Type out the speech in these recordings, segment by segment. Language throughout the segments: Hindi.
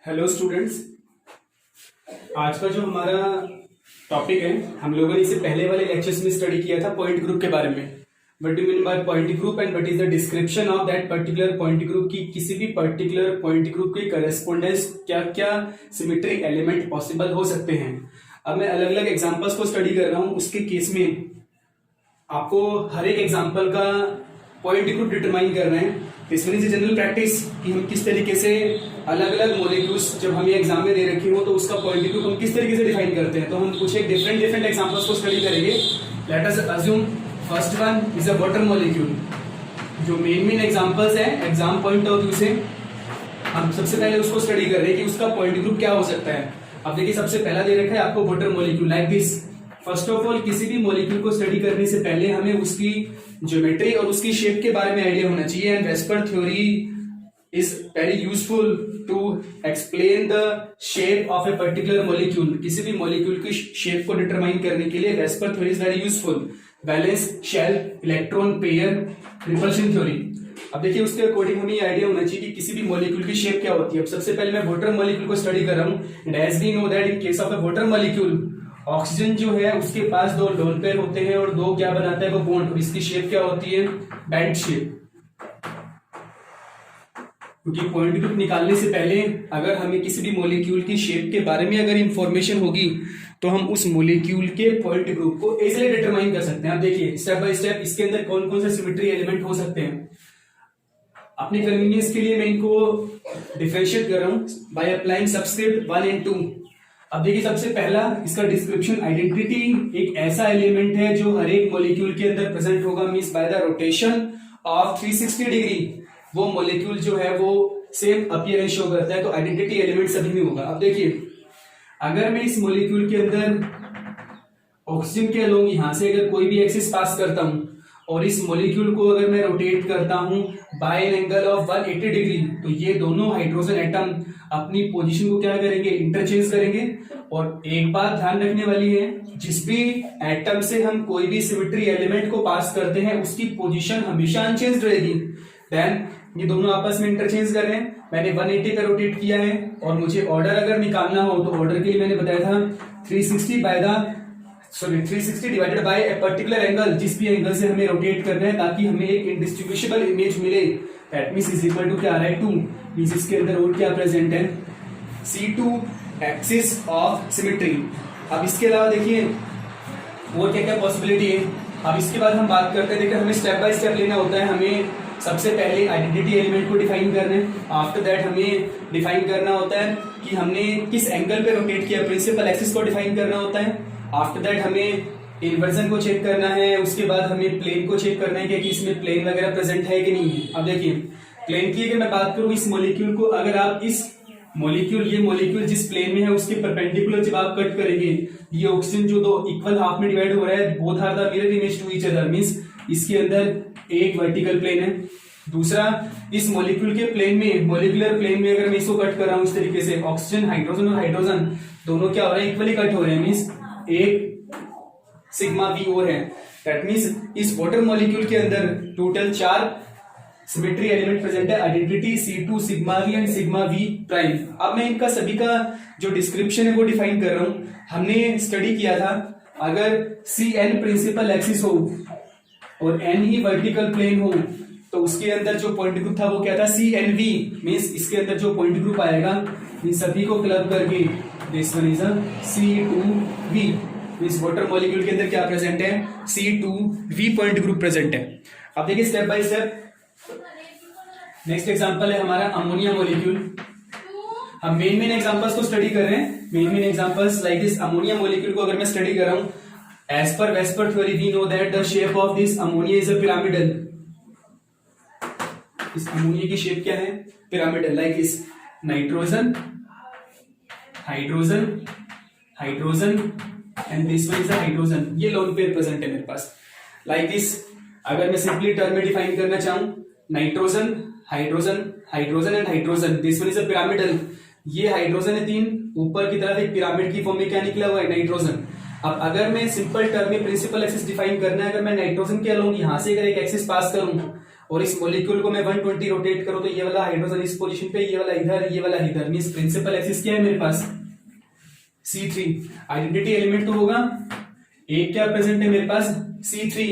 Hello students. आज का जो हमारा टॉपिक है, हम लोगों ने इसे पहले वाले लेक्चर्स में स्टडी किया था पॉइंट ग्रुप के बारे में। What do mean by point group and what is the description of that particular point group की किसी भी पर्टिकुलर पॉइंट ग्रुप के करेस्पोंडेंस क्या क्या सिमेट्रिक एलिमेंट पॉसिबल हो सकते हैं। अब मैं अलग अलग एग्जांपल्स को स्टडी कर रहा हूं। उसके केस में आपको हर एक एग्जांपल का पॉइंट ग्रुप डिटरमाइन करना है। इसमें से जनरल प्रैक्टिस कि हम किस तरीके से अलग अलग मॉलिक्यूल्स जब हमें एग्जाम में दे रखी हो तो उसका पॉइंट ग्रुप हम किस तरीके से डिफाइन करते हैं। तो हम कुछ एक डिफरेंट एग्जांपल्स को स्टडी करेंगे। Late us assume first one is a water molecule. जो मेन एग्जांपल्स है एग्जाम पॉइंट ऑफ व्यू से हम सबसे पहले उसको स्टडी कर रहे हैं कि उसका पॉइंट ग्रुप क्या हो सकता है। अब देखिए, सबसे पहला दे रखा है आपको water molecule like this. First of all, किसी भी मॉलिक्यूल को स्टडी करने से पहले हमें उसकी ज्योमेट्री और उसकी शेप के बारे में आइडिया होना चाहिए। And VSEPR theory is very useful to explain the shape of a particular molecule. किसी भी मॉलिक्यूल की शेप को डिटरमाइन करने के लिए VSEPR theory is very useful. Valence shell electron pair repulsion theory. अब देखिए, उसके अकॉर्डिंग हमें ये आइडिया होना चाहिए कि किसी भी मॉलिक्यूल की शेप क्या होती है। अब सबसे पहले मैं वाटर मॉलिक्यूल को स्टडी कर रहा हूं। And as we know that in case of a water molecule oxygen जो है उसके पास दो लोन पेयर होते हैं और दो क्या बनाता है वो बॉन्ड। इसकी शेप क्या होती है? Band shape. क्योंकि पॉइंट ग्रुप निकालने से पहले अगर हमें किसी भी मॉलिक्यूल की शेप के बारे में अगर इंफॉर्मेशन होगी तो हम उस मॉलिक्यूल के पॉइंट ग्रुप को इजीली डिटरमाइन कर सकते हैं। अब देखिए स्टेप बाय स्टेप इसके अंदर कौन कौन से सिमेट्री एलिमेंट हो सकते हैं। अपने कन्वीनियंस के लिए मैं इनको डिफरेंशिएट कर रहा हूं बाय अप्लाइंग सबस्क्रिप्ट 1 एंड 2। अब देखिए, सबसे पहला इसका डिस्क्रिप्शन आइडेंटिटी एक ऐसा एलिमेंट है जो हर एक मॉलिक्यूल के अंदर प्रेजेंट होगा। Means by the rotation of 360 degree वो मॉलिक्यूल जो है वो सेम अपीयरेंस शो करता है। तो आइडेंटिटी एलिमेंट सभी में होगा। अब देखिए, अगर मैं इस मॉलिक्यूल के अंदर ऑक्सीजन के अलोंग यहां से अगर कोई भी एक्सिस पास करता हूं और इस मॉलिक्यूल को अगर मैं रोटेट करता हूं by an angle of 180 degree, तो ये दोनों हाइड्रोजन एटम अपनी पोजीशन को क्या करेंगे? इंटरचेंज करेंगे। और एक बात ध्यान रखने वाली है, जिस भी एटम से हम कोई भी सिमेट्री एलिमेंट को पास करते हैं उसकी पोजीशन हमेशा अनचेंज रहेगी। देन ये दोनों आपस में इंटरचेंज कर रहे हैं। मैंने 180 का रोटेट किया है और मुझे ऑर्डर अगर निकालना हो तो ऑर्डर के लिए मैंने बताया था 360 divided by a particular angle. जिस भी एंगल से हमें रोटेट करना है ताकि हमें एक इंडिस्ट्रीब्यूशेबल इमेज मिले। That means is equal to क्या आ रहा है? 2। मींस इसके अंदर और क्या प्रेजेंट है? C2 axis of symmetry. अब इसके अलावा देखिए और क्या क्या पॉसिबिलिटी है। अब इसके बाद हम बात करते हैं। देखिए, हमें स्टेप बाय स्टेप लेना होता है। हमें सबसे पहले आइडेंटिटी एलिमेंट को डिफाइन करना है। आफ्टर दैट हमें डिफाइन करना होता है कि हमने किस एंगल पे रोटेट किया। प्रिंसिपल एक्सिस को डिफाइन करना होता है। आफ्टर दैट हमें इन्वर्जन को चेक करना है। उसके बाद हमें प्लेन को चेक करना है कि इसमें प्लेन वगैरह प्रेजेंट है कि नहीं है। अब देखिए, प्लेन की अगर मैं बात करूं, इस मॉलिक्यूल को अगर आप ये मॉलिक्यूल जिस प्लेन में है उसके परपेंडिकुलर जब आप कट करेंगे, ये ऑक्सीजन जो दो इक्वल हाफ में डिवाइड हो रहा है, both are the mirror image to each other. Means इसके अंदर एक वर्टिकल प्लेन है, दूसरा इस मॉलिक्यूल के प्लेन में, मॉलिक्यूलर प्लेन में अगर मैं इसको कट कर रहा हूं इस तरीके से, ऑक्सीजन हाइड्रोजन और हाइड्रोजन दोनों क्या हो रहे हैं? इक्वली कट हो रहे हैं। मींस एक सिग्मा वी और है। दैट मींस इस वाटर मॉलिक्यूल के अंदर टोटल 4 सिमेट्री एलिमेंट प्रेजेंट है। Identity C2 sigma we and sigma we prime. अब मैं इनका सभी का जो डिस्क्रिप्शन है वो डिफाइन कर रहा हूं। हमने स्टडी किया था अगर Cn प्रिंसिपल एक्सिस हो और n ही वर्टिकल प्लेन हो तो उसके अंदर जो पॉइंट ग्रुप था वो क्या था? CNV। मींस इसके अंदर जो पॉइंट ग्रुप आएगा इन सभी को क्लब करके this one is a C2V। इस वाटर मॉलिक्यूल के अंदर क्या प्रेजेंट है? C2V पॉइंट ग्रुप प्रेजेंट है। अब देखिए step by step. Next example है हमारा अमोनिया मॉलिक्यूल। हम मेन एग्जांपल्स को स्टडी कर रहे हैं। Main examples like this ammonia molecule को अगर मैं स्टडी कर रहा हूं, as per VSEPR theory we know that the shape of this ammonia is a pyramidal. इस अमोनिया की शेप क्या है? पिरामिडल। लाइक इस nitrogen, hydrogen, hydrogen and this one is a hydrogen. ये लोन पेयर प्रेजेंट है मेरे पास। लाइक दिस अगर मैं सिंपली टर्म में डिफाइन करना चाहूं, nitrogen, hydrogen, hydrogen and hydrogen, this one is a pyramidal. ये हाइड्रोजन है 3, ऊपर की तरफ एक पिरामिड की फॉर्म में क्या निकला हुआ है? नाइट्रोजन। अब अगर मैं सिंपल टर्म में प्रिंसिपल एक्सिस डिफाइन करना है, अगर मैं नाइट्रोजन के अलोंग यहां से अगर एक एक्सिस पास करूं और इस मॉलिक्यूल को मैं 120 रोटेट करूं तो ये वाला हाइड्रोजन इस पोजीशन पे, ये वाला इधर, ये वाला इधर, मींस प्रिंसिपल एक्सिस क्या है मेरे पास C3। आइडेंटिटी एलिमेंट तो होगा, एक क्या प्रेजेंट है मेरे पास C3।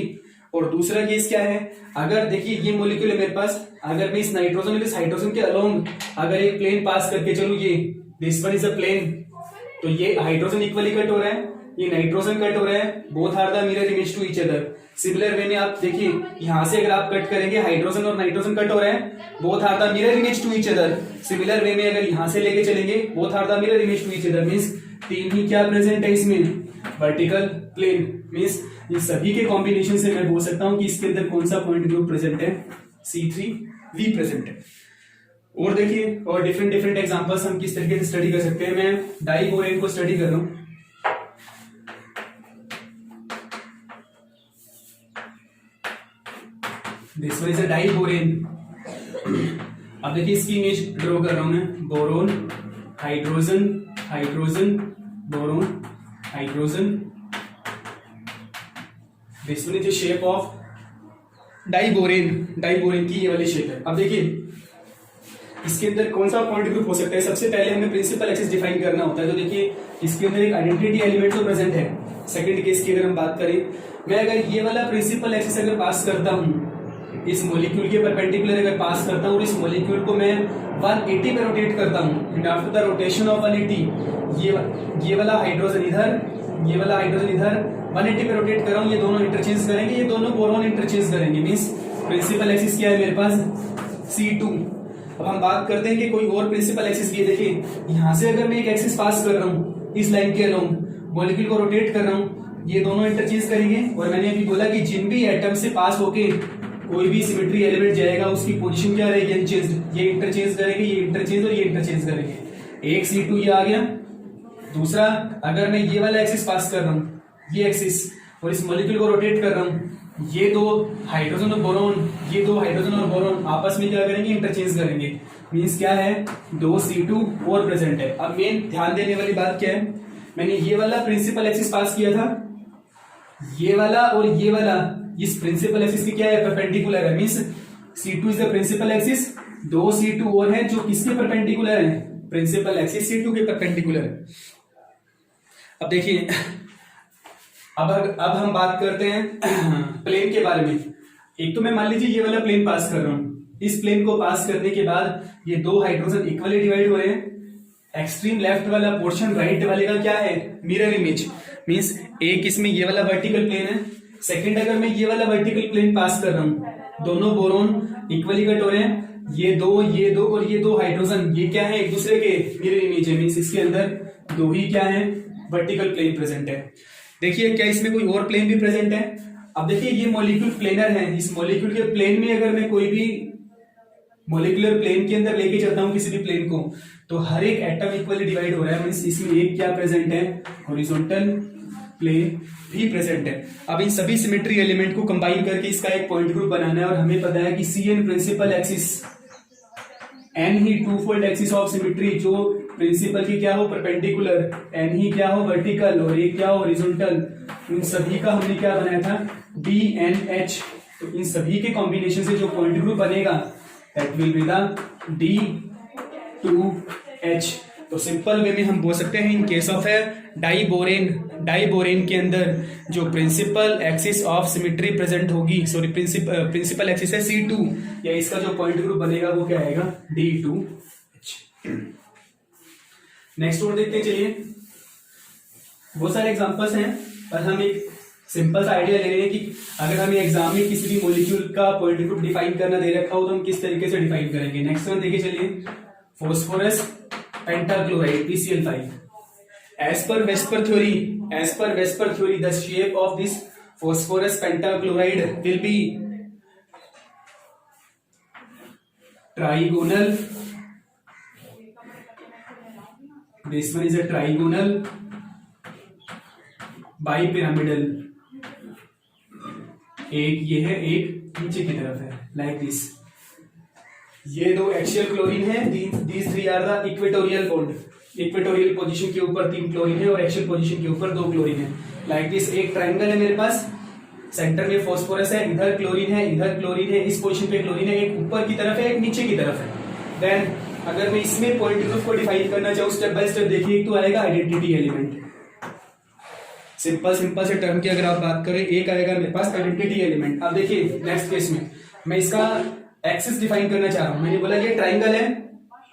और दूसरा केस क्या है, अगर देखिए ये मॉलिक्यूल है मेरे पास, अगर मैं इस नाइट्रोजन और इस हाइड्रोजन के अलोंग अगर एक प्लेन पास करके चलूं, ये this one is a plane, तो ये हाइड्रोजन इक्वली कट हो रहा है, ये नाइट्रोजन कट हो रहा है, both are the mirror image to each other. Similar way में आप देखिए यहां से अगर आप कट करेंगे, हाइड्रोजन और नाइट्रोजन कट हो रहे हैं, both are the mirror image to each other. Similar way में अगर यहां से लेके चलेंगे, both are the mirror image to each other, means तीन ही क्या प्रेजेंट है इसमें, वर्टिकल प्लेन। मींस ये सभी के कॉम्बिनेशन से मैं बोल सकता हूं कि इसके अंदर कौन सा पॉइंट ग्रुप प्रेजेंट है, C3V प्रेजेंट है। और देखिए और डिफरेंट डिफरेंट एग्जांपल्स हम किस तरीके से स्टडी कर सकते हैं। मैं डाइबोरेन को स्टडी कर रहा हूं, this one is a diborane. अब देखिए इसकी इमेज ड्रॉ कर रहा हूं मैं, boron hydrogen hydrogen boron hydrogen, this one is the shape of diborane, diborane की ये वाली शेप है। अब देखिए इसके अंदर कौन सा पॉइंट ग्रुप हो सकता है, सबसे पहले हमें प्रिंसिपल एक्सिस डिफाइन करना होता है। तो देखिए इसके अंदर एक आइडेंटिटी एलिमेंट तो प्रेजेंट है। सेकंड केस की अगर हम बात करें, मैं अगर ये वाला प्रिंसिपल एक्सिस अगर पास करता हूं, इस मॉलिक्यूल के परपेंडिकुलर अगर पास करता हूं और इस मॉलिक्यूल को मैं 180 पे रोटेट करता हूं, and after the rotation of 180 ये वाला हाइड्रोजन इधर, ये वाला हाइड्रोजन इधर 180 पे रोटेट कर रहा हूं, ये दोनों इंटरचेंज करेंगे, ये दोनों बोरोन इंटरचेंज करेंगे, मींस प्रिंसिपल एक्सिस क्या है मेरे पास C2। अब हम बात करते हैं कि कोई और प्रिंसिपल एक्सिस भी। देखिए यहां से अगर मैं एक एक्सिस पास कर रहा हूं इस लाइन के अलोंग, मॉलिक्यूल को रोटेट कर रहा हूं, ये दोनों इंटरचेंज करेंगे। और मैंने अभी बोला कि जिन भी एटम से पास होके कोई भी सिमेट्री एलिमेंट जाएगा उसकी पोजीशन क्या रहेगी, अनचेंज्ड। ये इंटरचेंज करेंगे, ये इंटरचेंज और ये इंटरचेंज करेंगे। एक C2 ये आ गया। दूसरा, अगर मैं ये वाला एक्सिस पास कर रहा हूं, ये एक्सिस, और इस मॉलिक्यूल को रोटेट कर रहा हूं, ये दो हाइड्रोजन और बोरोन, ये दो हाइड्रोजन और बोरोन आपस में क्या करेंगे, इंटरचेंज करेंगे। मींस क्या है, दो C2 और प्रेजेंट है। अब मेन ध्यान देने वाली बात क्या है, मैंने ये वाला प्रिंसिपल एक्सिस पास किया था, ये वाला और ये वाला इस प्रिंसिपल एक्सिस की क्या है, परपेंडिकुलर है। Means C2 is the principal axis, दो C2 और है जो किसके परपेंडिकुलर है, प्रिंसिपल एक्सिस C2 के परपेंडिकुलर है। अब देखिए अब हम बात करते हैं प्लेन के बारे में। एक तो मैं मान लीजिए ये वाला प्लेन पास कर रहा हूं, इस प्लेन को पास करने के बाद ये दो हाइड्रोजन इक्वली डिवाइड हो रहे हैं। एक्सट्रीम लेफ्ट वाला पोर्शन राइट वाले का क्या है, मिरर इमेज। मींस एक इसमें ये वाला वर्टिकल प्लेन है, सेकंड अगर मैं ये वाला वर्टिकल प्लेन पास कर रहा हूं, दोनों बोरोन इक्वली कट हो रहे हैं, ये दो और ये दो हाइड्रोजन, ये क्या है, एक दूसरे के मिरर इमेज है। मींस इसके अंदर दो ही क्या है, वर्टिकल प्लेन प्रेजेंट है। देखिए क्या इसमें कोई और प्लेन भी प्रेजेंट है। अब देखिए ये मॉलिक्यूल प्लेनर है, इस मॉलिक्यूल के प्लेन में अगर मैं कोई भी मॉलिक्यूलर प्लेन के अंदर लेके चलता हूं किसी भी प्लेन को, तो हर एक एटम इक्वली डिवाइड हो रहा है। मींस इसमें एक क्या प्रेजेंट है, हॉरिजॉन्टल प्लेन भी प्रेजेंट है। अब इन सभी सिमेट्री एलिमेंट को कंबाइन करके इसका एक पॉइंट ग्रुप बनाना है, और हमें पता है कि CN प्रिंसिपल एक्सिस, N ही two fold axis of symmetry, जो प्रिंसिपल की क्या हो, परपेंडिकुलर, N ही क्या हो, वर्टिकल, और ये क्या हो, हॉरिजॉन्टल। इन सभी का हमने क्या बनाया था, DNH। तो इन सभी के कॉम्बिनेशन से जो पॉइंट ग्रुप बनेगा that will be the D2H। तो सिंपल वे में हम बोल सकते हैं इन केस ऑफ है डाइबोरेन के अंदर जो principal axis of symmetry present होगी, सॉरी प्रिंसिपल एक्सिस है C2, या इसका जो पॉइंट ग्रुप बनेगा वो क्या आएगा, D2H। नेक्स्ट और देखते हैं। चलिए बहुत सारे एग्जांपल्स हैं, पर हम एक सिंपल सा आइडिया ले रहे हैं कि अगर हमें एग्जाम में किसी भी मॉलिक्यूल का पॉइंट ग्रुप डिफाइन करना दे रखा हो तो हम किस तरीके से डिफाइन करेंगे। नेक्स्ट वन देखिए, चलिए phosphorus pentachloride PCl5। As per Vesper theory, the shape of this phosphorus pentachloride will be trigonal. This one is a trigonal, bipyramidal. एक ये है, एक नीचे की तरफ है, like this. ये दो एक्सियल क्लोरीन है, these three are the equatorial bond. Equatorial position के ऊपर 3 क्लोरीन है और एक्सियल पोजीशन के ऊपर 2 क्लोरीन है। लाइक दिस एक ट्रायंगल है मेरे पास, सेंटर में फॉस्फोरस है, इधर क्लोरीन है, इधर क्लोरीन है, इस पोजीशन पे क्लोरीन है, एक ऊपर की तरफ है, एक नीचे की तरफ है। देन अगर मैं इसमें पॉइंट ग्रुप को डिफाइन करना चाहूँ स्टेप बाय स्टेप, देखिए एक तो आएगा आइडेंटिटी एलिमेंट। सिंपल से टर्म की अगर आप बात करें, एक आएगा मेरे पास आइडेंटिटी एलिमेंट। अब देखिए नेक्स्ट केस में मैं इसका एक्सिस डिफाइन करना चाह रहा हूं। मैंने बोला ये ट्राइंगल है,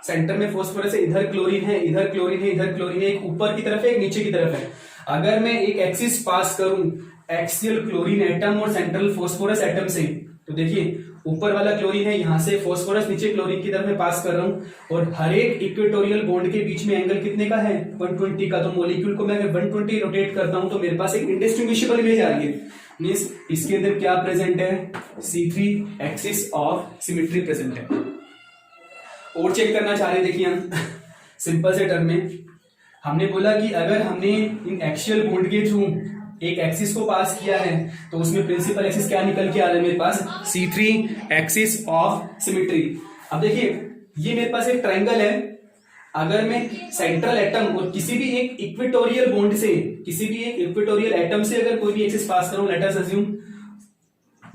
सेंटर में फॉस्फोरस है, इधर क्लोरीन है, इधर क्लोरीन है, इधर क्लोरीन है, एक ऊपर की तरफ है, एक नीचे की तरफ है। अगर मैं एक एक्सिस पास करूं एक्सियल क्लोरीन एटम और सेंट्रल फॉस्फोरस एटम से, तो देखिए ऊपर वाला क्लोरीन है, यहां से फॉस्फोरस नीचे क्लोरीन की तरफ मैं पास कर रहा हूं, और हर एक इक्वेटोरियल बॉन्ड के बीच में एंगल कितने का है 120 का। तो मॉलिक्यूल को मैं 120 रोटेट करता हूं तो मेरे पास एक इंडिस्टिंग्विशेबल इमेज आ रही है। मींस इसके अंदर क्या प्रेजेंट है, C3 axis of symmetry present है। और चेक करना चाह रहे देखिए हम सिंपल से टर्म में हमने बोला कि अगर हमने इन एक्सियल बॉन्ड के थ्रू एक एक्सिस को पास किया है तो उसमें प्रिंसिपल एक्सिस क्या निकल के आ रहा है मेरे पास, C3 एक्सिस ऑफ सिमेट्री। अब देखिए ये मेरे पास एक ट्राइंगल है, अगर मैं सेंट्रल एटम और किसी भी एक इक्वेटोरियल बॉन्ड से, किसी भी एक इक्वेटोरियल एटम से अगर कोई भी एक्सिस पास करूं, लेट अस अज्यूम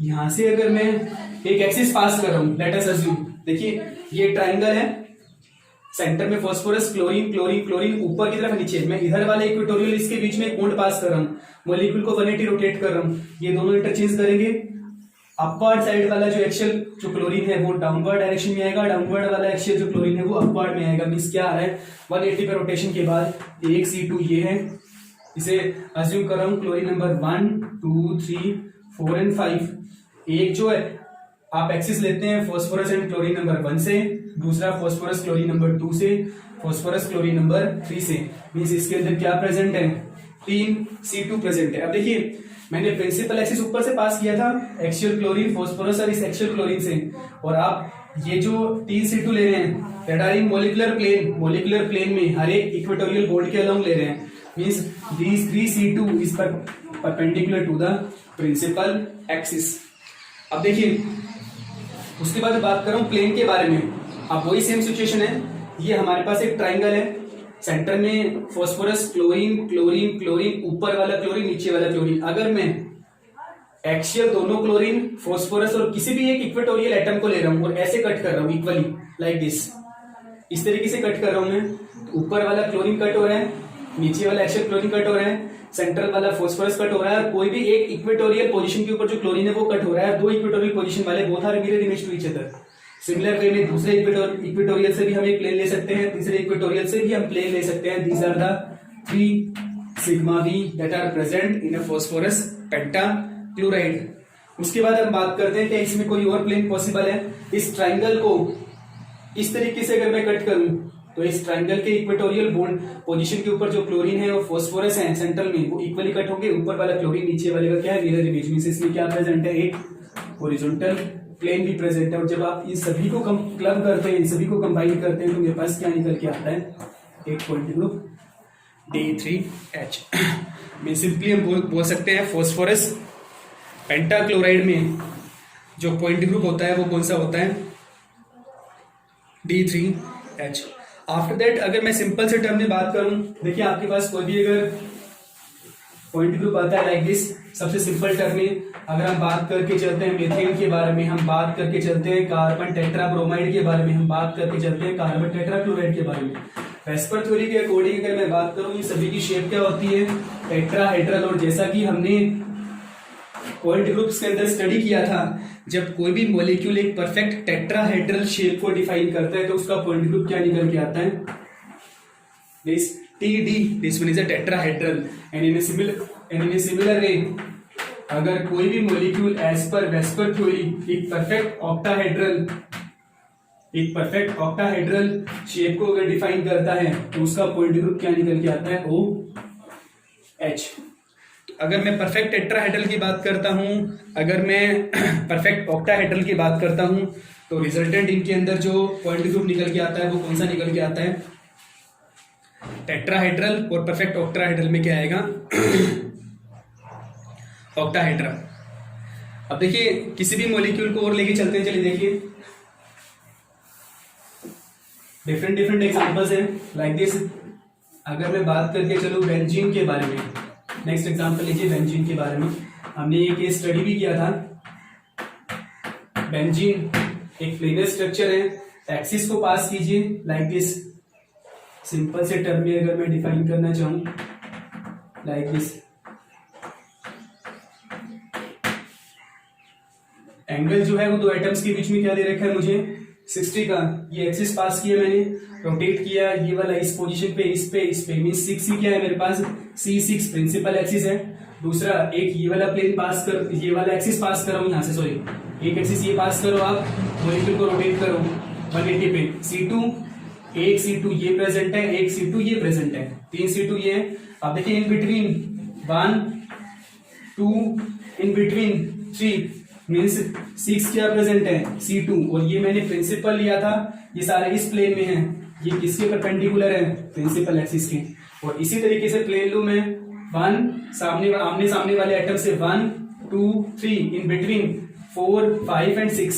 यहां से अगर मैं एक एक्सिस पास कर रहा हूं, लेट अस अज्यूम देखिए ये ट्राइंगल है, सेंटर में फॉस्फोरस क्लोरीन क्लोरीन क्लोरीन, ऊपर की तरफ नीचे, मैं इधर वाले इक्वेटोरियल इसके बीच में एक बॉन्ड पास कर रहा हूं, मॉलिक्यूल को 180 रोटेट कर रहा हूं, ये दोनों इंटरचेंज करेंगे। अपवर्ड साइड वाला जो एक्सियल जो क्लोरीन है वो डाउनवर्ड डायरेक्शन में आएगा, डाउनवर्ड वाला एक्सियल जो क्लोरीन है वो अपवर्ड में आएगा। मींस क्या आ रहा है 180 पे रोटेशन के बाद एक C2 ये है, इसे अज्यूम कर रहा हूं क्लोरीन नंबर 1 2 3 4 एंड 5। एक जो है आप एक्सिस लेते हैं फॉस्फोरस एंड क्लोरीन नंबर 1 से, दूसरा फॉस्फोरस क्लोरीन नंबर 2 से, फॉस्फोरस क्लोरीन नंबर 3 से। मींस इसके अंदर क्या प्रेजेंट है, 3 C2 प्रेजेंट है। अब देखिए मैंने प्रिंसिपल एक्सिस ऊपर से पास किया था, एक्सियल क्लोरीन फॉस्फोरस और इस एक्सियल क्लोरीन से, और आप ये जो 3 C2 ले रहे हैं that are in molecular plane में हर एक इक्वेटोरियल बॉन्ड के अलोंग ले रहे हैं। Means these 3 C2 is perpendicular to the principal axis. अब देखिए उसके बाद बात कर रहा हूं प्लेन के बारे में। अब वही सेम सिचुएशन है, ये हमारे पास एक ट्राइंगल है, सेंटर में फॉस्फोरस क्लोरीन क्लोरीन क्लोरीन, ऊपर वाला क्लोरीन नीचे वाला क्लोरीन। अगर मैं एक्सियल दोनों क्लोरीन फॉस्फोरस और किसी भी एक इक्वेटोरियल एटम को ले रहा हूं और ऐसे कट कर रहा हूं इक्वली लाइक दिस, इस तरीके से कट कर रहा हूं मैं, तो ऊपर वाला क्लोरीन कट हो रहा है, नीचे वाला एक्सियल क्लोरीन कट हो रहा है, सेंट्रल वाला फॉस्फोरस कट हो रहा है, और कोई भी एक इक्वेटोरियल पोजीशन के ऊपर जो क्लोरीन है वो कट हो रहा है। दो इक्वेटोरियल पोजीशन वाले both are mirror image to each other. Similar way में दूसरे इक्वेटोरियल से भी हम एक प्लेन ले सकते हैं, तीसरे इक्वेटोरियल से भी हम प्लेन ले सकते हैं। These are the 3 sigma b that are present in a phosphorus pentachloride. उसके बाद हम बात करते हैं कि इसमें कोई और प्लेन पॉसिबल है। इस ट्राइंगल को इस तरीके से अगर मैं कट करूं तो इस ट्राइंगल के इक्वेटोरियल बॉन्ड पोजीशन के ऊपर जो क्लोरीन है और फॉस्फोरस है सेंट्रल में वो इक्वली कट होंगे, ऊपर वाला क्लोरीन नीचे वाले का क्या है मिरर इमेज। मींस इसमें क्या प्रेजेंट है, एक हॉरिजॉन्टल प्लेन भी प्रेजेंट है। और जब आप इन सभी को क्लब करते हैं, इन सभी को कंबाइन करते हैं तो मेरे पास क्या निकल के आता है, एक पॉइंट ग्रुप D3H। मैं सिंपली हम बोल सकते हैं फॉस्फोरस पेंटाक्लोराइड में जो पॉइंट ग्रुप होता है वो कौन सा होता है, D3H। आफ्टर दैट अगर मैं सिंपल से टर्म में बात करूं, देखिए आपके पास कोई भी अगर पॉइंट ग्रुप आता है लाइक दिस, सबसे सिंपल टर्म में अगर हम बात करके चलते हैं मीथेन के बारे में, हम बात करके चलते हैं कार्बन टेट्राब्रोमाइड के बारे में, हम बात करके चलते हैं कार्बन टेट्राक्लोराइड के बारे में। वेस्पर थ्योरी के अकॉर्डिंग अगर मैं बात करूं ये सभी की शेप क्या होती है, टेट्राहेड्रल। और जैसा कि हमने पॉइंट ग्रुप्स के अंदर स्टडी किया था, जब कोई भी मॉलिक्यूल एक परफेक्ट टेट्राहेड्रल शेप को डिफाइन करता है तो उसका पॉइंट ग्रुप क्या निकल के आता है, this TD, this one is a tetrahedral. And in a similar way अगर कोई भी molecule as per VSEPR theory एक परफेक्ट ऑक्टाहेड्रल शेप को अगर डिफाइन करता है तो उसका पॉइंट ग्रुप क्या निकल के आता है, OH। अगर मैं परफेक्ट टेट्राहेड्रल की बात करता हूं, अगर मैं परफेक्ट ऑक्टाहेड्रल की बात करता हूं तो रिजल्टेंट इनके अंदर जो पॉइंट ग्रुप निकल के आता है वो कौन सा निकल के आता है, टेट्राहेड्रल। और परफेक्ट ऑक्टाहेड्रल में क्या आएगा, ऑक्टाहेड्रल। अब देखिए किसी भी मॉलिक्यूल को और लेके चलते हैं, चलिए देखिए डिफरेंट एग्जांपल्स हैं लाइक दिस। अगर मैं बात करके चलूं बेंजीन के बारे में, नेक्स्ट एग्जांपल लीजिए बेंजीन के बारे में। हमने ये केस स्टडी भी किया था। बेंजीन एक प्लेनर स्ट्रक्चर है, एक्सिस को पास कीजिए लाइक दिस। सिंपल से टर्म में अगर मैं डिफाइन करना चाहूं लाइक दिस, एंगल जो है वो दो एटम्स के बीच में क्या दे रखा है मुझे 60 का। ये एक्सिस पास किया मैंने, रोटेट किया, ये वाला इस पोजीशन पे, इस पे मींस 6 ही क्या है मेरे पास, C6 प्रिंसिपल एक्सिस है। दूसरा एक ये वाला प्लेन पास कर, ये वाला एक्सिस पास कर रहा हूं यहाँ से, सॉरी एक एक्सिस ये पास करो, आप मॉलिक्यूल को रोटेट करो 180 पे। C2 एक C2 ये प्रेजेंट है, एक C2 ये प्रेजेंट है, 3 C2 ये है। अब देखिए in between 1 2 in between 3 means 6 क्या प्रेजेंट है C2, और ये मैंने प्रिंसिपल लिया था, ये सारे इस प्लेन में है, ये किसके परपेंडिकुलर है प्रिंसिपल एक्सिस के। और इसी तरीके से प्लेन लू में 1 आमने सामने वाले एटम से 1 2 3 इन बिटवीन 4 5 एंड 6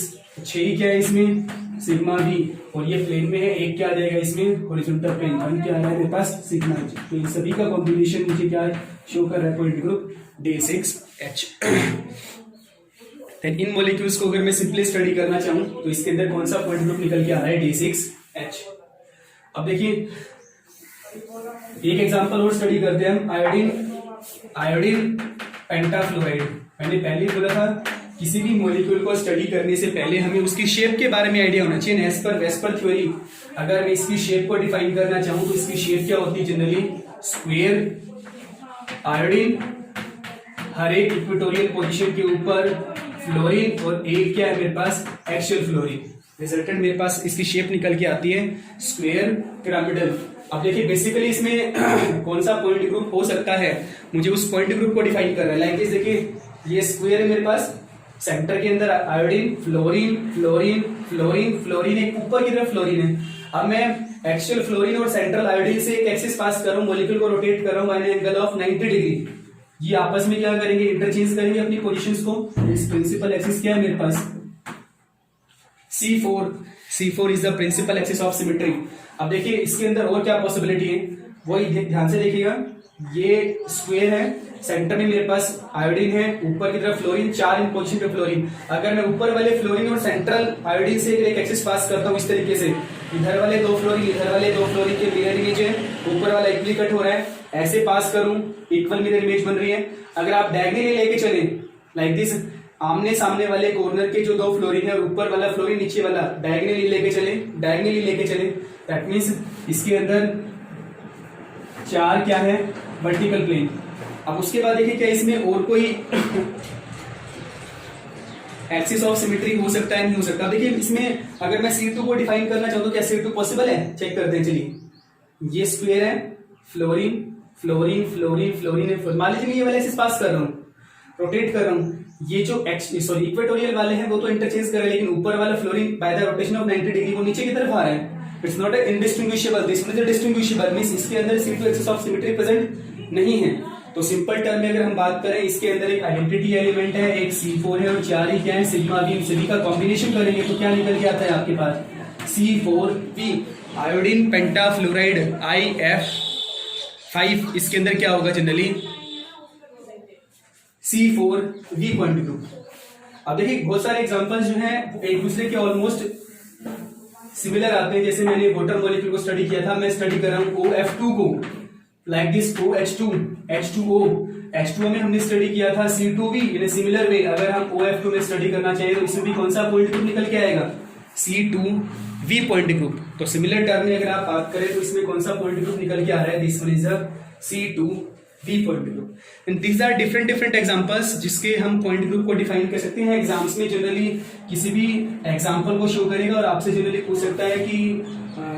6 क्या है इसमें सिग्मा भी, और ये प्लेन में है, एक क्या आ जाएगा इसमें हॉरिजॉन्टल प्लेन, 1 क्या आ रहा है मेरे पास सिग्मा जी। तो इन सभी का कॉम्बिनेशन मुझे क्या शो कर रहा है पॉइंट ग्रुप D6H। इन मॉलिक्यूल्स को अगर मैं सिंपली स्टडी करना चाहूं तो इसके अंदर कौन सा पॉइंट ग्रुप निकल के आ रहा है D6H। अब देखिए एक एग्जांपल और स्टडी करते हैं हम, आयोडीन पेंटाफ्लोराइड। मैंने पहले ही बोला था किसी भी मॉलिक्यूल को स्टडी करने से पहले हमें उसकी शेप के बारे में आइडिया होना चाहिए। एज पर वेस्पर थ्योरी अगर मैं इसकी शेप को डिफाइन करना चाहूं तो इसकी शेप क्या होती है जनरली स्क्वायर। आयोडीन हर एक इक्वेटोरियल पोजीशन के ऊपर फ्लोरीन, और एक क्या है मेरे पास एक्सियल फ्लोरीन। रिजल्टेंट मेरे पास इसकी शेप निकल के आती है स्क्वायर पिरामिडल। अब देखिए बेसिकली इसमें कौन सा पॉइंट ग्रुप हो सकता है, मुझे उस पॉइंट ग्रुप को डिफाइन करना है। लाइक दिस देखिए ये स्क्वायर है मेरे पास, सेंटर के अंदर iodine fluorine fluorine fluorine fluorine, एक ऊपर की तरफ फ्लोरीन है। अब मैं एक्सियल फ्लोरीन और सेंट्रल आयोडीन से एक एक्सिस पास कर रहा हूं, मॉलिक्यूल को रोटेट कर रहा हूं by an angle of 90 degree. ये आपस में क्या करेंगे इंटरचेंज करेंगे अपनी पोजीशंस को। इस प्रिंसिपल एक्सिस क्या है मेरे पास C4 is the principal axis of symmetry. अब देखिए इसके अंदर और क्या पॉसिबिलिटी है वही ध्यान से देखिएगा। ये स्क्वायर है, सेंटर में मेरे पास आयोडीन है, ऊपर की तरफ फ्लोरीन, 4 इन पोजीशन पे फ्लोरीन। अगर मैं ऊपर वाले फ्लोरीन और सेंट्रल आयोडीन से एक एक्सिस पास करता हूं इस तरीके से, इधर वाले 2 फ्लोरीन इधर वाले 2 फ्लोरीन के मिरर इमेज है, ऊपर वाला इक्वली कट हो रहा है, ऐसे पास करूं इक्वल मिरर इमेज बन रही है। अगर आप डायगोनली लेके चले लाइक दिस, आमने सामने वाले कॉर्नर के जो 2 फ्लोरीन है और ऊपर वाला फ्लोरीन नीचे वाला डायगोनली लेके चले, दैट मींस इसके अंदर 4 क्या है वर्टिकल प्लेन। अब उसके बाद देखिए क्या इसमें और कोई एक्सिस ऑफ सिमेट्री हो सकता है नहीं हो सकता। देखिए इसमें अगर मैं C2 को डिफाइन करना चाहूँ तो क्या C2 पॉसिबल है, चेक करते हैं। चलिए ये स्क्वायर है, फ्लोरीन फ्लोरीन फ्लोरीन फ्लोरीन है, मान लीजिए ये वाला एक्सिस पास कर रहा हूँ, रोटेट कर रहा हूँ, ये जो इक्वेटोरियल वाले हैं वो तो इंटरचेंज कर रहे हैं, लेकिन ऊपर वाला fluorine by the rotation of 90 degree वो नीचे की तरफ आ रहा है। It's not indistinguishable, this is distinguishable means इसके अंदर C2 axis of symmetry present नहीं है। तो सिंपल टर्म में अगर हम बात करें इसके अंदर एक आइडेंटिटी एलिमेंट है, एक C4 है और 4 ही क्या है सिग्मा भी, सभी का कॉम्बिनेशन करेंगे तो क्या निकल के आता है आपके पास C4V। आयोडीन पेंटाफ्लोराइड IF5 इसके अंदर क्या होगा जनरली C4V पॉइंट ग्रुप। अब देखिए बहुत सारे एग्जांपल्स जो हैं एक दूसरे के ऑलमोस्ट सिमिलर आते हैं। जैसे मैंने वाटर मॉलिक्यूल को स्टडी किया था, मैं स्टडी कर रहा हूं OF2 को like this OH2 H2O। H2O में हमने स्टडी किया था C2V इन सिमिलर वे। अगर हम OF2 में स्टडी करना चाहिए तो इसमें भी कौन सा पॉइंट ग्रुप निकल के आएगा C2V पॉइंट ग्रुप। तो सिमिलर टर्म में अगर आप बात करें तो इसमें कौन सा पॉइंट ग्रुप निकल के आ रहा है, this one is the C2V point group. And these are different examples जिसके हम पॉइंट ग्रुप को डिफाइन कर सकते हैं। एग्जाम्स में जनरली किसी भी एग्जांपल को शो करेगा और आपसे जनरली पूछ सकता है कि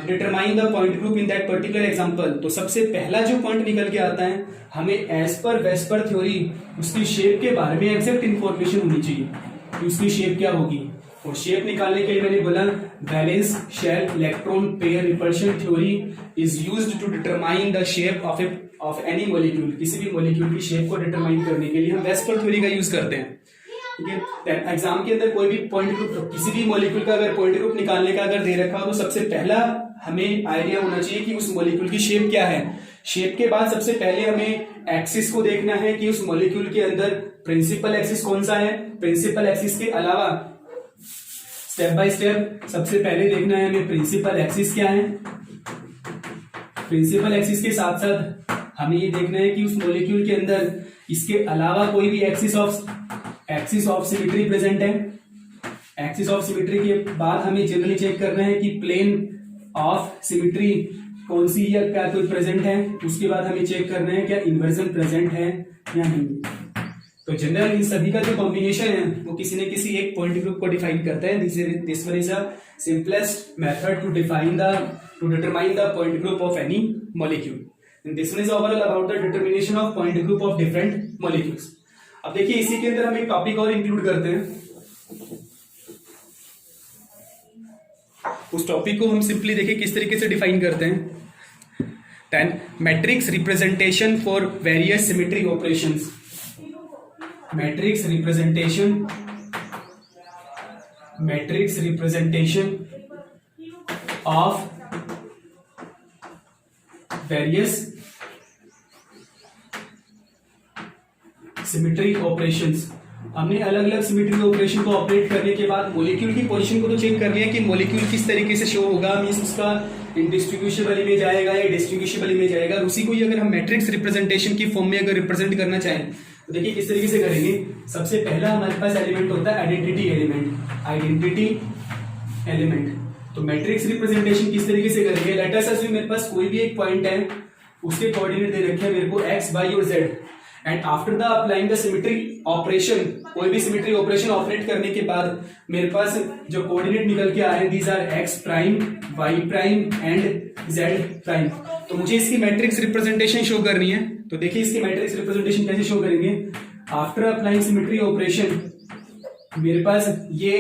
determine the point group in that particular example. तो सबसे पहला जो पॉइंट निकल के आता है हमें एज पर वेस्पर थ्योरी उसकी शेप के बारे में एग्जैक्ट इंफॉर्मेशन होनी चाहिए कि उसकी शेप क्या होगी। और शेप निकालने के लिए मैंने बोला valence shell electron pair repulsion theory is used to determine the shape of any molecule. किसी भी मॉलिक्यूल की शेप को डिटरमाइन करने के लिए हम वेस्पर थ्योरी का यूज करते हैं। ठीक है, एग्जाम के अंदर कोई भी पॉइंट ग्रुप किसी भी मॉलिक्यूल का अगर पॉइंट ग्रुप निकालने का अगर दे रखा हो तो सबसे पहला हमें आइडिया होना चाहिए कि उस मॉलिक्यूल की शेप क्या है। शेप के बाद सबसे पहले हमें एक्सिस को देखना है कि उस मॉलिक्यूल के अंदर प्रिंसिपल एक्सिस कौन सा है, प्रिंसिपल एक्सिस के अलावा स्टेप बाय स्टेप सबसे पहले देखना है हमें प्रिंसिपल एक्सिस क्या है। प्रिंसिपल एक्सिस के साथ साथ हमें ये देखना है कि उस मॉलिक्यूल के अंदर इसके अलावा कोई भी एक्सिस ऑफ सिमेट्री प्रेजेंट है। एक्सिस ऑफ सिमेट्री के बाद हमें जनरली चेक करना है कि प्लेन ऑफ सिमेट्री कौन सी या क्या कोई प्रेजेंट है। उसके बाद हमें चेक करना है क्या इन्वर्जन प्रेजेंट है या नहीं। तो जनरल इन सभी का जो कॉम्बिनेशन है वो किसी न किसी एक पॉइंट ग्रुप को डिफाइन करता है। This one is a simplest method to determine the point group of any molecule. And this one is overall about the determination of point group of different molecules. अब देखिए इसी के अंदर हम एक टॉपिक और इंक्लूड करते हैं। उस टॉपिक को हम सिंपली देखिए किस तरीके से डिफाइन करते हैं। Then matrix representation for various symmetry operations. Matrix representation of various symmetry operations. हमने अलग अलग सिमेट्री ऑपरेशन को ऑपरेट करने के बाद मॉलिक्यूल की पोजीशन को तो चेक कर लिया कि मॉलिक्यूल किस तरीके से शो होगा, मींस उसका इंडिस्ट्रीब्यूशेबल इमेज आएगा या डिस्ट्रीब्यूशेबल इमेज आएगा। उसी को ही अगर हम मैट्रिक्स रिप्रेजेंटेशन की फॉर्म में अगर रिप्रेजेंट करना चाहें तो देखिए किस तरीके से करेंगे। सबसे पहला हमारे पास एलिमेंट होता है आइडेंटिटी एलिमेंट। तो मैट्रिक्स रिप्रेजेंटेशन किस तरीके से करेंगे। लेट अस अस्यूम मेरे पास कोई भी एक पॉइंट है, उसके कोऑर्डिनेट दे रखे हैं मेरे को x, y और z, and after the applying the symmetry operation, कोई भी सिमेट्री ऑपरेशन ऑपरेट करने के बाद मेरे पास जो कोऑर्डिनेट निकल के आ रहे हैं these are x prime, y prime and z prime. तो मुझे इसकी मैट्रिक्स रिप्रेजेंटेशन शो करनी है। तो देखिए इसकी मैट्रिक्स रिप्रेजेंटेशन कैसे शो करेंगे। आफ्टर अप्लाइंग सिमेट्री ऑपरेशन मेरे पास ये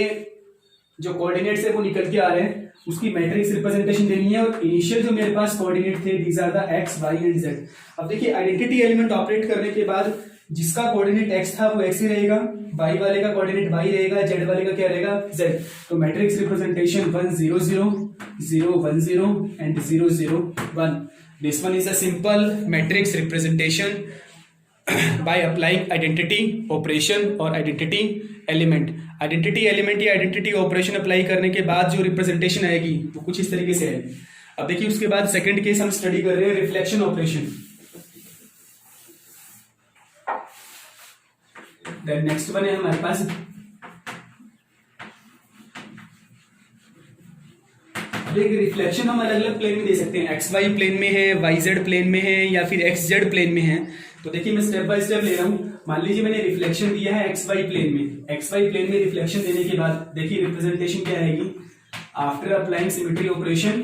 जो कोऑर्डिनेट्स है वो निकल के आ रहे हैं, उसकी मैट्रिक्स रिप्रेजेंटेशन देनी है। और इनिशियल जो मेरे पास कोऑर्डिनेट थे these are the x, y and z। अब देखिए आइडेंटिटी एलिमेंट ऑपरेट करने के बाद जिसका कोऑर्डिनेट x था वो x ही रहेगा, y वाले का कोऑर्डिनेट y रहेगा, z वाले का क्या रहेगा z। तो matrix representation 1 0 0 0 1 0 and 0 0 1। This one is a simple matrix representation by applying identity operation और आइडेंटिटी एलिमेंट या आइडेंटिटी ऑपरेशन अप्लाई करने के बाद जो रिप्रेजेंटेशन आएगी वो कुछ इस तरीके से आएगी। अब देखिए उसके बाद सेकंड केस हम स्टडी कर रहे हैं reflection operation. Then next one है हमारे पास रिफ्लेक्शन। हम अलग अलग प्लेन में दे सकते हैं, XY प्लेन में है, YZ प्लेन में है या फिर XZ प्लेन में है। तो देखिए मैं स्टेप बाय स्टेप ले रहा हूं। मान लीजिए मैंने रिफ्लेक्शन दिया है XY प्लेन में। XY प्लेन में रिफ्लेक्शन देने के बाद देखिए रिप्रेजेंटेशन क्या आएगी। आफ्टर अप्लाइंग सिमेट्री ऑपरेशन,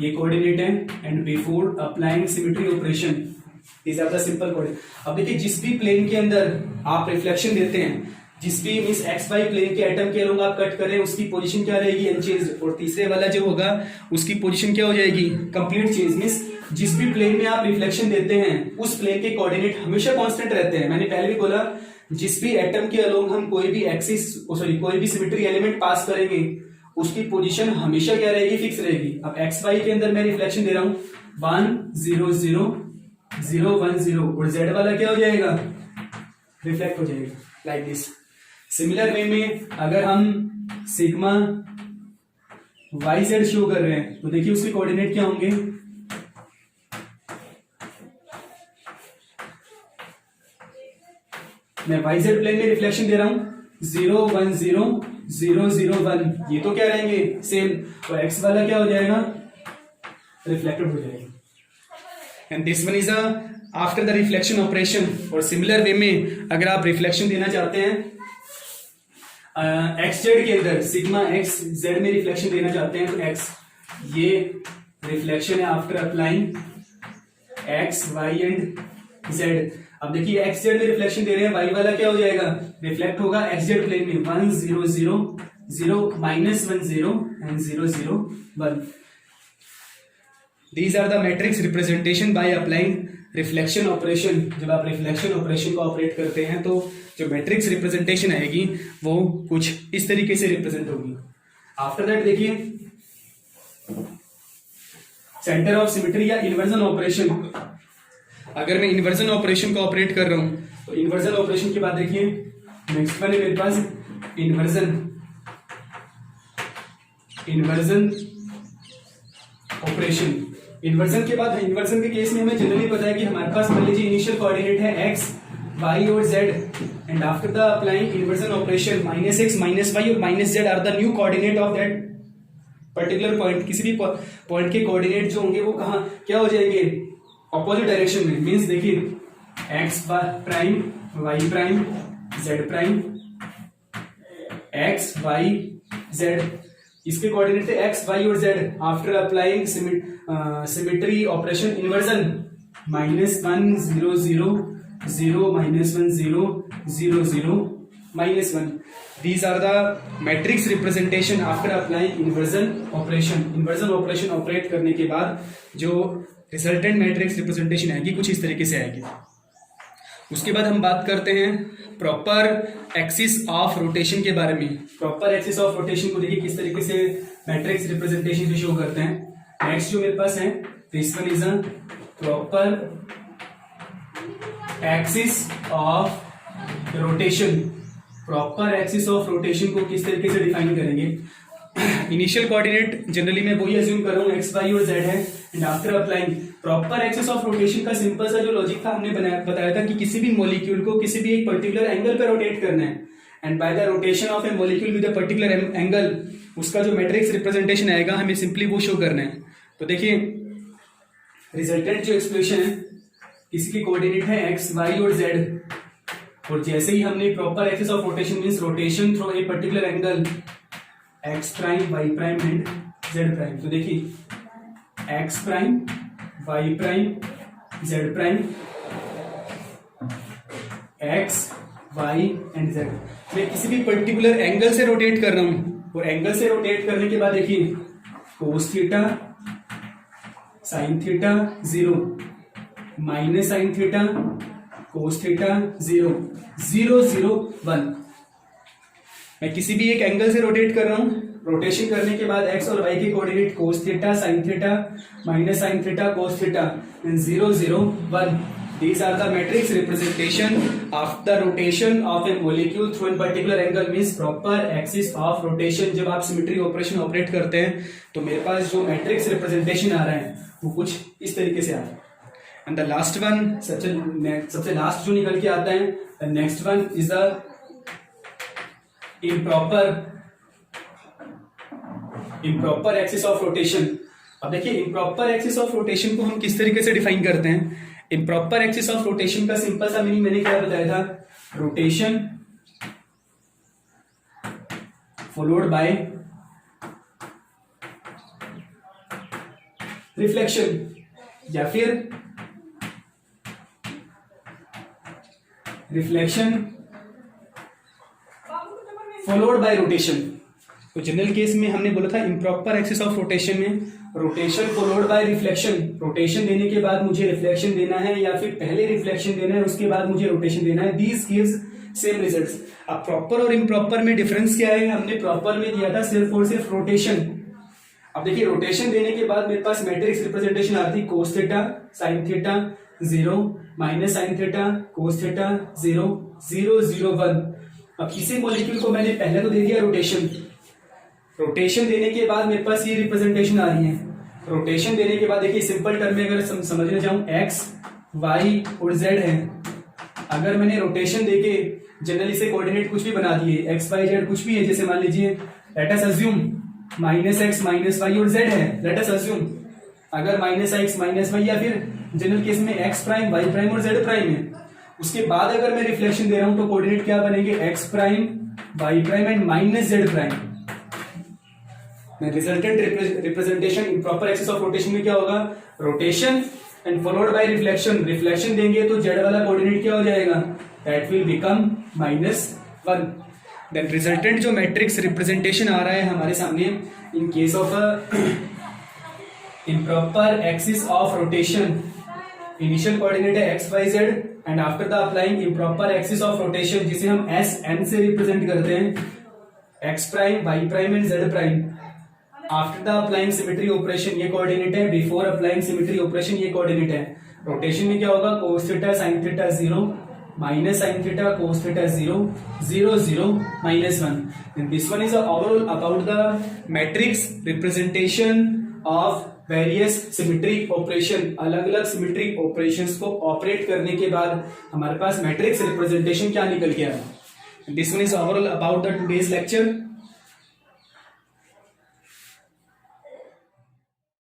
ये कोऑर्डिनेट है, and before applying symmetry operation these are the simple coordinate. अब देखिए जिस भी प्लेन के अंदर आप रिफ्लेक्शन देते हैं, जिस भी मींस XY प्लेन के एटम के अलोंग आप कट करें, उसकी पोजीशन क्या रहेगी अनचेंज्ड। और तीसरे वाला जो होगा उसकी पोजीशन क्या हो जाएगी कंप्लीट चेंज। मींस जिस भी प्लेन में आप रिफ्लेक्शन देते हैं उस प्लेन के कोऑर्डिनेट हमेशा कांस्टेंट रहते हैं। मैंने पहले भी बोला जिस भी एटम के अलोंग हम कोई भी सिमेट्री एलिमेंट पास करेंगे उसकी पोजीशन हमेशा क्या रहेगी फिक्स रहेगी। अब XY के अंदर मैं रिफ्लेक्शन दे रहा हूं 1 0 0 0 1 0 और Z वाला क्या हो जाएगा रिफ्लेक्ट हो जाएगा लाइक दिस। सिमिलर वे में अगर हम सिग्मा YZ शो कर रहे हैं तो देखिए उसके कोऑर्डिनेट क्या होंगे। मैं YZ प्लेन में रिफ्लेक्शन दे रहा हूं 0 1 0 0 0 1, ये तो क्या रहेंगे सेम। और X वाला क्या हो जाएगा रिफ्लेक्टेड हो जाएगा। And this one is after the reflection operation. और सिमिलर वे में अगर आप रिफ्लेक्शन देना चाहते हैं XZ के अंदर सिग्मा XZ में रिफ्लेक्शन देना चाहते हैं तो X ये रिफ्लेक्शन है after applying X Y and Z। अब देखिए XZ में रिफ्लेक्शन दे रहे हैं, Y वाला क्या हो जाएगा रिफ्लेक्ट होगा XZ प्लेन में 1 0 0 0 -1 0 and 0 0 1। These are the matrix representation by applying reflection operation. जब आप रिफ्लेक्शन ऑपरेशन को ऑपरेट करते हैं तो जो मैट्रिक्स रिप्रेजेंटेशन आएगी वो कुछ इस तरीके से रिप्रेजेंट होगी। आफ्टर दैट देखिए सेंटर ऑफ सिमेट्री या इन्वर्जन ऑपरेशन। अगर मैं इन्वर्जन ऑपरेशन को ऑपरेट कर रहा हूं तो इन्वर्जन ऑपरेशन के बाद देखिए नेक्स्ट वन है मेरे पास इन्वर्जन ऑपरेशन। इन्वर्जन के बाद इन्वर्जन के केस में हमें जनरली पता है कि हमारे पास मान लीजिए इनिशियल कोऑर्डिनेट है x y और z and after the applying inversion operation -x -y और -z are the new coordinate of that particular point. किसी भी पॉइंट के कोऑर्डिनेट जो होंगे वो कहाँ क्या हो जाएंगे, ऑपोजिट डायरेक्शन में। मींस देखिए x prime y prime z prime x y z, इसके कोऑर्डिनेट थे x y और z। After applying symmetry operation inversion -1 0 0 0 -1 0 0 0 -1, these are the matrix representation after applying inversion operation। inversion operation operate करने के बाद जो रिजल्टेंट मैट्रिक्स रिप्रेजेंटेशन आएगी कुछ इस तरीके से आएगी। उसके बाद हम बात करते हैं प्रॉपर एक्सिस ऑफ रोटेशन के बारे में। प्रॉपर एक्सिस ऑफ रोटेशन को देखिए किस तरीके से मैट्रिक्स रिप्रेजेंटेशन से शो करते हैं। नेक्स्ट जो मेरे पास है this one is a proper axis of rotation. Proper axis of rotation को किस तरीके से डिफाइन करेंगे। इनिशियल कोऑर्डिनेट जनरली मैं वही अज्यूम कर रहा हूँ x y और z है and after applying proper axis of rotation का सिंपल सा जो लॉजिक था हमने बताया था कि किसी भी मॉलिक्यूल को किसी भी एक पर्टिकुलर एंगल पर रोटेट करना है and by the rotation of A molecule with a particular angle उसका जो मैट्रिक्स रिप्रेजेंटेशन आएगा हमें सिंपली वो शो करना है। तो देखिए रिजल्टेंट जो एक्सप्रेशन है किसी की कोऑर्डिनेट है x y और z और जैसे ही हमने proper axis of rotation means rotation through a particular angle x prime y prime and z prime. तो देखिए x prime y prime z prime x y and z, मैं किसी भी पर्टिकुलर एंगल से रोटेट कर रहा हूं और एंगल से रोटेट करने के बाद देखिए cos theta sin theta 0 minus sin theta cos theta 0 0 0 1। मैं किसी भी एक एंगल से रोटेट कर रहा हूं। रोटेशन करने के बाद x और y के coordinate cos theta sin theta minus sin theta cos theta 0 0 1। These are the matrix representation of the rotation of a molecule through a particular angle means proper axis of rotation। जब आप सिमेट्री ऑपरेशन ऑपरेट करते हैं तो मेरे पास जो मैट्रिक्स रिप्रेजेंटेशन आ रहा है वो कुछ इस तरीके से आ रहा है। एंड द लास्ट वन सबसे लास्ट जो निकल के आता है the next one is the improper axis of rotation. अब देखिए इम्प्रॉपर एक्सिस ऑफ रोटेशन को हम किस तरीके से डिफाइन करते हैं। इम्प्रॉपर एक्सिस ऑफ रोटेशन का सिंपल सा मीनिंग मैंने क्या बताया था, रोटेशन फॉलोड बाय रिफ्लेक्शन या फिर रिफ्लेक्शन फॉलोड बाय रोटेशन। तो जनरल केस में हमने बोला था इम्प्रॉपर एक्सिस ऑफ रोटेशन में rotation followed by reflection. Rotation देने के बाद मुझे रिफ्लेक्शन देना है या फिर पहले रिफ्लेक्शन देना है उसके बाद मुझे रोटेशन देना है। These gives same results. अब प्रॉपर और इम्प्रॉपर में डिफरेंस क्या है, हमने प्रॉपर में दिया था सिर्फ और सिर्फ रोटेशन। अब देखिए रोटेशन देने के बाद मेरे पास मैट्रिक्स रिप्रेजेंटेशन आती है cos theta sin theta 0 minus sin theta cos theta 0 0 0 1। अब इसी मॉलिक्यूल को मैंने पहले तो दे दिया रोटेशन। रोटेशन देने के बाद मेरे पास ये रिप्रेजेंटेशन आ रही है। रोटेशन देने के बाद देखिए सिंपल टर्म में अगर समझने जाऊं x y और z है। अगर मैंने रोटेशन देके जनरली से कोऑर्डिनेट कुछ भी बना दिए x y z कुछ भी है, जैसे मान लीजिए let us assume minus x minus y और जेड है। लेट अस अज्यूम अगर माइनस एक्स माइनस वाई या फिर जनरल केस में एक्स प्राइम वाई प्राइम और जेड प्राइम है, उसके बाद अगर मैं रिफ्लेक्शन दे रहा हूं तो कोऑर्डिनेट क्या बनेंगे, X prime Y prime and minus Z prime. Resultant representation improper axis of rotation में क्या होगा, rotation and followed by reflection. Reflection देंगे तो जेड वाला कोऑर्डिनेट क्या हो जाएगा, that will become -1। Then resultant जो मैट्रिक्स रिप्रेजेंटेशन आ रहा है हमारे सामने in case of improper axis of rotation, initial coordinate है X Y Z and after the applying improper axis of rotation जिसे हम एस एन से रिप्रेजेंट करते हैं, x prime Y prime and z prime. After the applying symmetry operation ये कोऑर्डिनेट है, बिफोर अप्लाइंग सिमेट्री ऑपरेशन ये कोऑर्डिनेट है। रोटेशन में क्या होगा, cos theta sine theta 0 minus sin theta cos theta 0 0 0 minus 1. And this one is overall about the matrix representation of various symmetric operation. अलग अलग सिमेट्रिक ऑपरेशंस को ऑपरेट करने के बाद हमारे पास मैट्रिक्स रिप्रेजेंटेशन क्या निकल गया. This one is overall about the today's lecture.